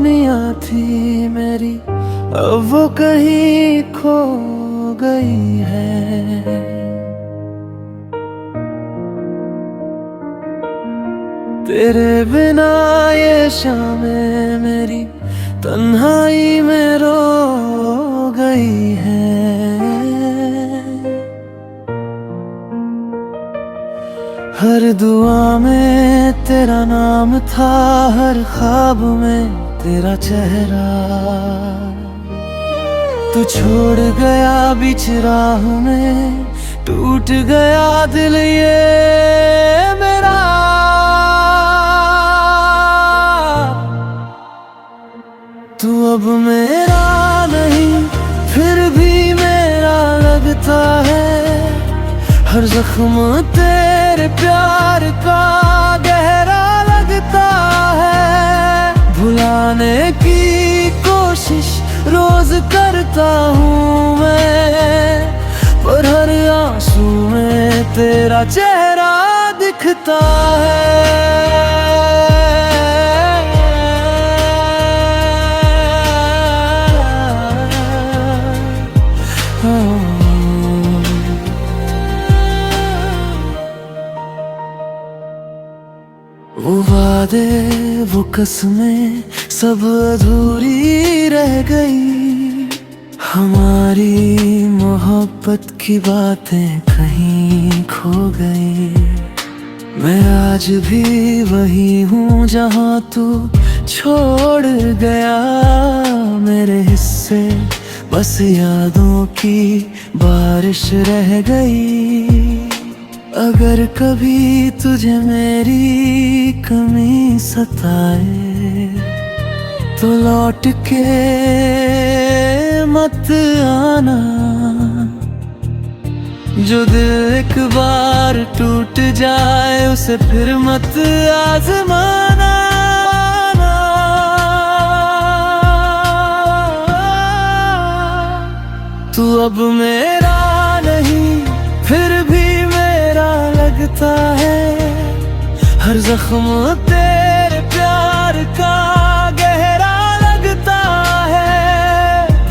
दुनिया थी मेरी अब वो कहीं खो गई है। तेरे बिना ये शामें मेरी तन्हाई में रो गई है। हर दुआ में तेरा नाम था, हर ख्वाब में तेरा चेहरा। तू छोड़ गया बीच राह में, टूट गया दिल ये मेरा। तू अब मेरा नहीं फिर भी मेरा लगता है। हर जख्म तेरे प्यार का गहरा लगता है। भुलाने की कोशिश रोज करता हूँ मैं, पर हर आंसू में तेरा चेहरा दिखता है। वो वादे वो कसमें सब अधूरी रह गई। हमारी मोहब्बत की बातें कहीं खो गई। मैं आज भी वही हूँ जहाँ तू छोड़ गया। मेरे हिस्से बस यादों की बारिश रह गई। अगर कभी तुझे मेरी कमी सताए तो लौट के मत आना। जो दिल एक बार टूट जाए उसे फिर मत आजमाना। तू अब मेरा नहीं फिर भी लगता है। हर जख्म तेरे प्यार का गहरा लगता है।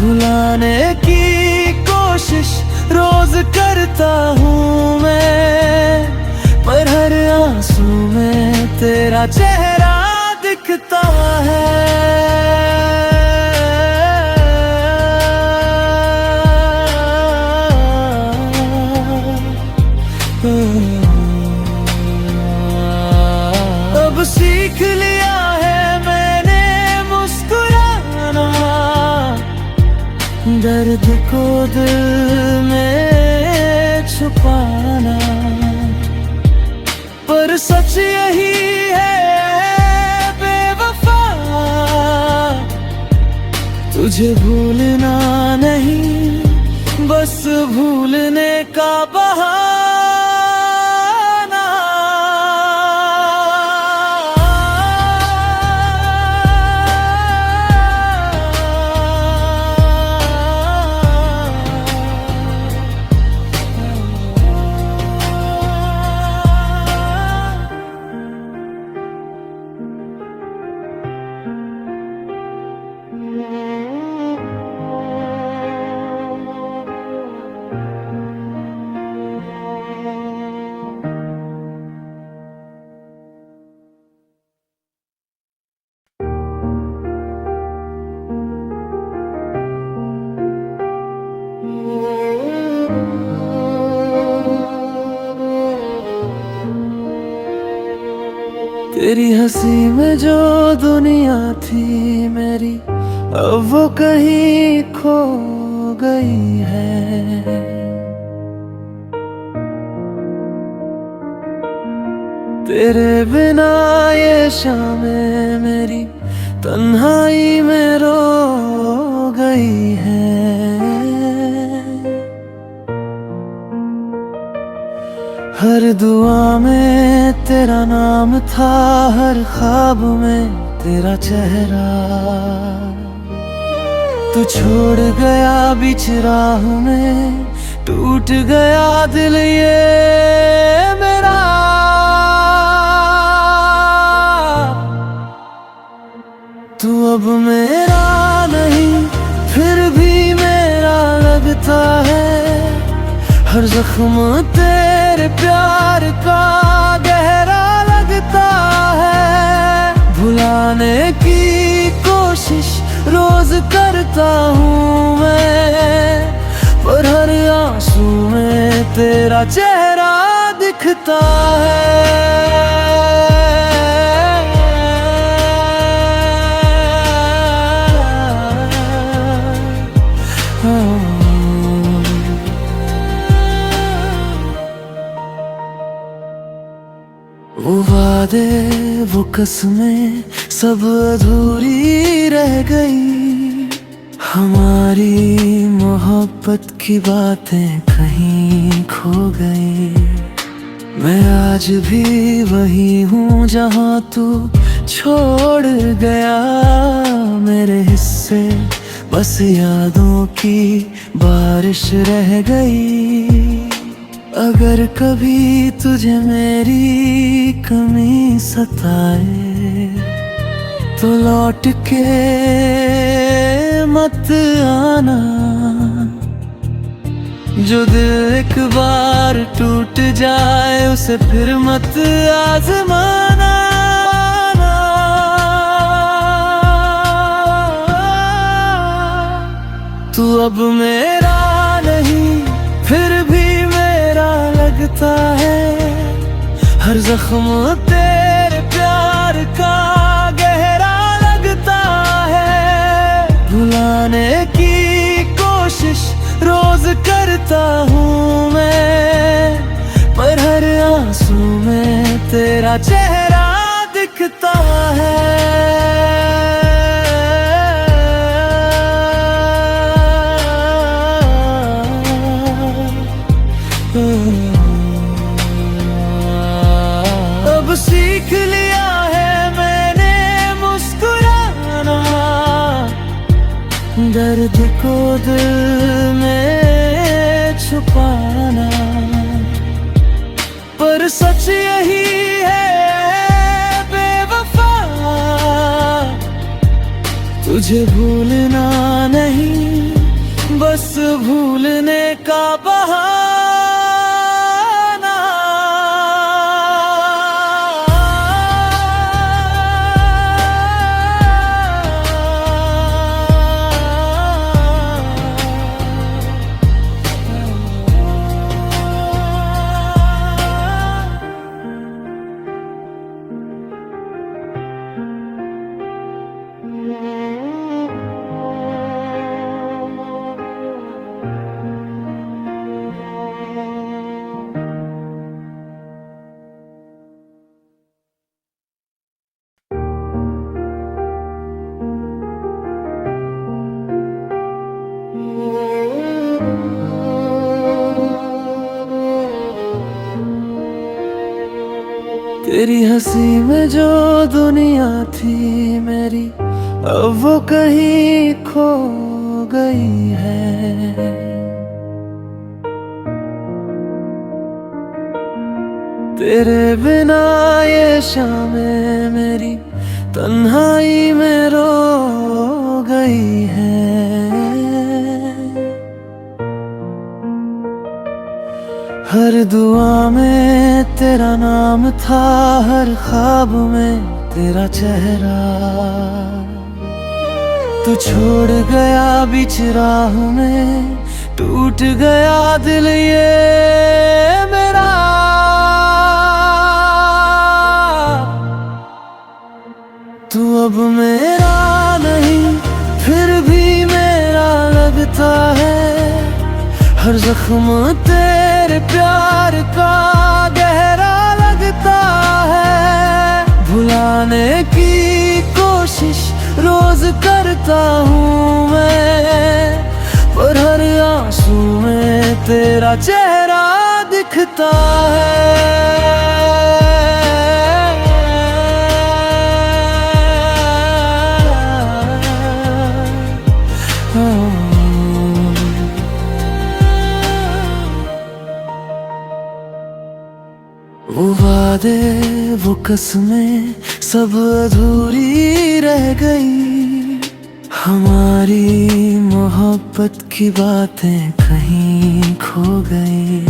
भुलाने की कोशिश रोज करता हूँ मैं, पर हर आंसू में तेरा चेहरा दिखता है। अब सीख लिया है मैंने मुस्कुराना, दर्द को दिल में छुपाना। पर सच यही है बेवफा, तुझे भूलना नहीं बस भूलने का बहाना। तेरी हंसी में जो दुनिया थी मेरी अब वो कहीं खो गई है। तेरे बिना ये शामें मेरी तन्हाई में रो गई है। हर दुआ में तेरा नाम था, हर ख्वाब में तेरा चेहरा। तू छोड़ गया बीच राह में, टूट गया दिल ये मेरा। तू अब मेरा नहीं फिर भी मेरा लगता है, हर जख्म तेरे प्यार का गहरा लगता है। भुलाने की कोशिश रोज करता हूँ मैं, पर हर आंसू में तेरा चेहरा दिखता है। वो वादे वो कसमें सब अधूरी रह गई, हमारी मोहब्बत की बातें कहीं खो गई। मैं आज भी वही हूँ जहाँ तू छोड़ गया, मेरे हिस्से बस यादों की बारिश रह गई। अगर कभी तुझे मेरी कमी सताए तो लौट के मत आना, जो दिल एक बार टूट जाए उसे फिर मत आजमाना। तू अब मेरा नहीं फिर भी लगता है, हर जख्म तेरे प्यार का गहरा लगता है। भुलाने की कोशिश रोज करता हूँ मैं, पर हर आंसू में तेरा चेहरा दिखता है। सीख लिया है मैंने मुस्कुराना, दर्द को दिल में छुपाना, पर सच यही है बेवफा, तुझे भूलना नहीं बस भूलने का बहाना। तेरी हंसी में जो दुनिया थी मेरी, अब वो कहीं खो गई है। तेरे बिना ये शामें मेरी तन्हाई में रो गई है। हर दुआ में तेरा नाम था, हर ख्वाब में तेरा चेहरा। तू छोड़ गया बीच राह में, टूट गया दिल ये मेरा। तू अब मेरा नहीं फिर भी मेरा लगता है, हर जख्म तेरे प्यार का गहरा लगता है। भुलाने की कोशिश रोज करता हूँ मैं, पर हर आंसू में तेरा चेहरा दिखता है। वो वादे वो कसमें सब अधूरी रह गई, हमारी मोहब्बत की बातें कहीं खो गई।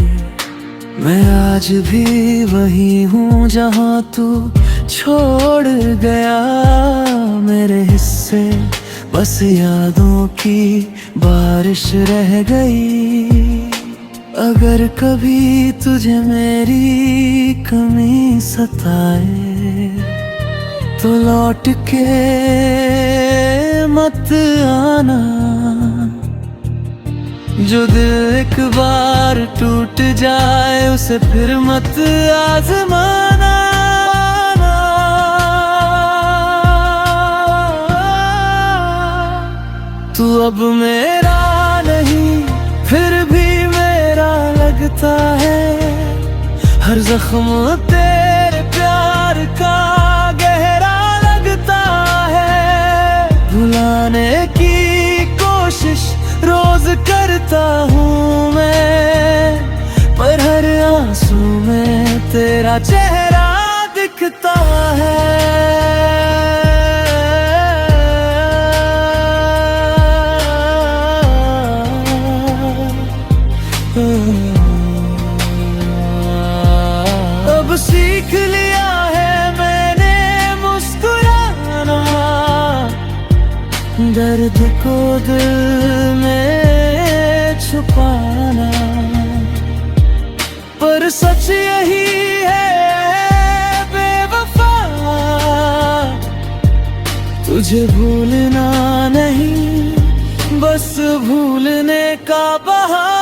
मैं आज भी वही हूँ जहाँ तू छोड़ गया। मेरे हिस्से बस यादों की बारिश रह गई। अगर कभी तुझे मेरी कमी सताए तो लौट के मत आना। जो दिल एक बार टूट जाए उसे फिर मत आजमाना। तू अब मेरा नहीं फिर भी मेरा लगता है। हर जख्म तेरे प्यार का गहरा लगता है। भुलाने की कोशिश रोज करता हूँ मैं, पर हर आंसू में तेरा चेहरा दिखता है। अब सीख लिया है मैंने मुस्कुराना, दर्द को दिल में छुपाना। पर सच यही है बेवफा, तुझे भूलना नहीं बस भूलने का बहाना।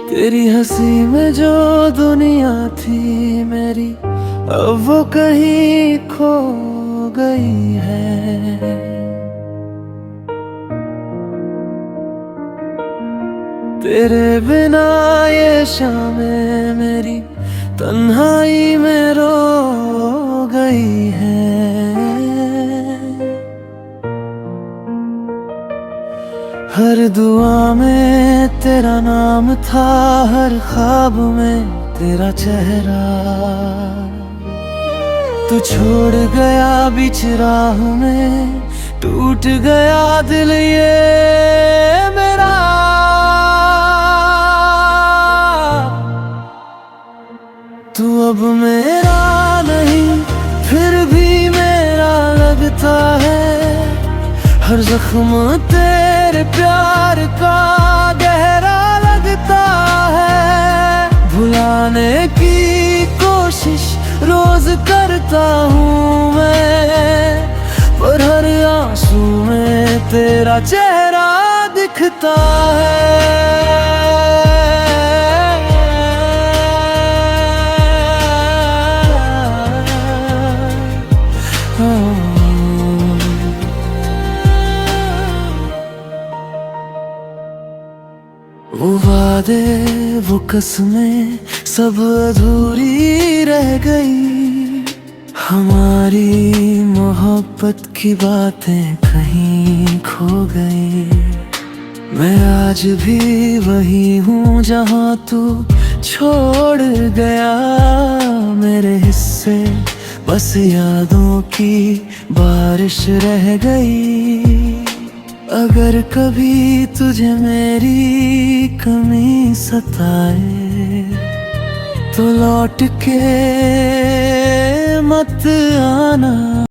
तेरी हंसी में जो दुनिया थी मेरी, अब वो कहीं खो गई है। तेरे बिना ये शामें मेरी तन्हाई में रो गई है। हर दुआ में तेरा नाम था, हर ख्वाब में तेरा चेहरा। तू छोड़ गया बीच राह में, टूट गया दिल ये मेरा। तू अब मेरा नहीं फिर भी मेरा लगता है। हर जख्म तेरे प्यार का गहरा लगता है। भुलाने की कोशिश रोज करता हूँ मैं, पर हर आंसू में तेरा चेहरा दिखता है। वो वादे वो कसमें सब अधूरी रह गई। हमारी मोहब्बत की बातें कहीं खो गई। मैं आज भी वही हूँ जहाँ तू छोड़ गया। मेरे हिस्से बस यादों की बारिश रह गई। अगर कभी तुझे मेरी कमी सताए तो लौट के मत आना।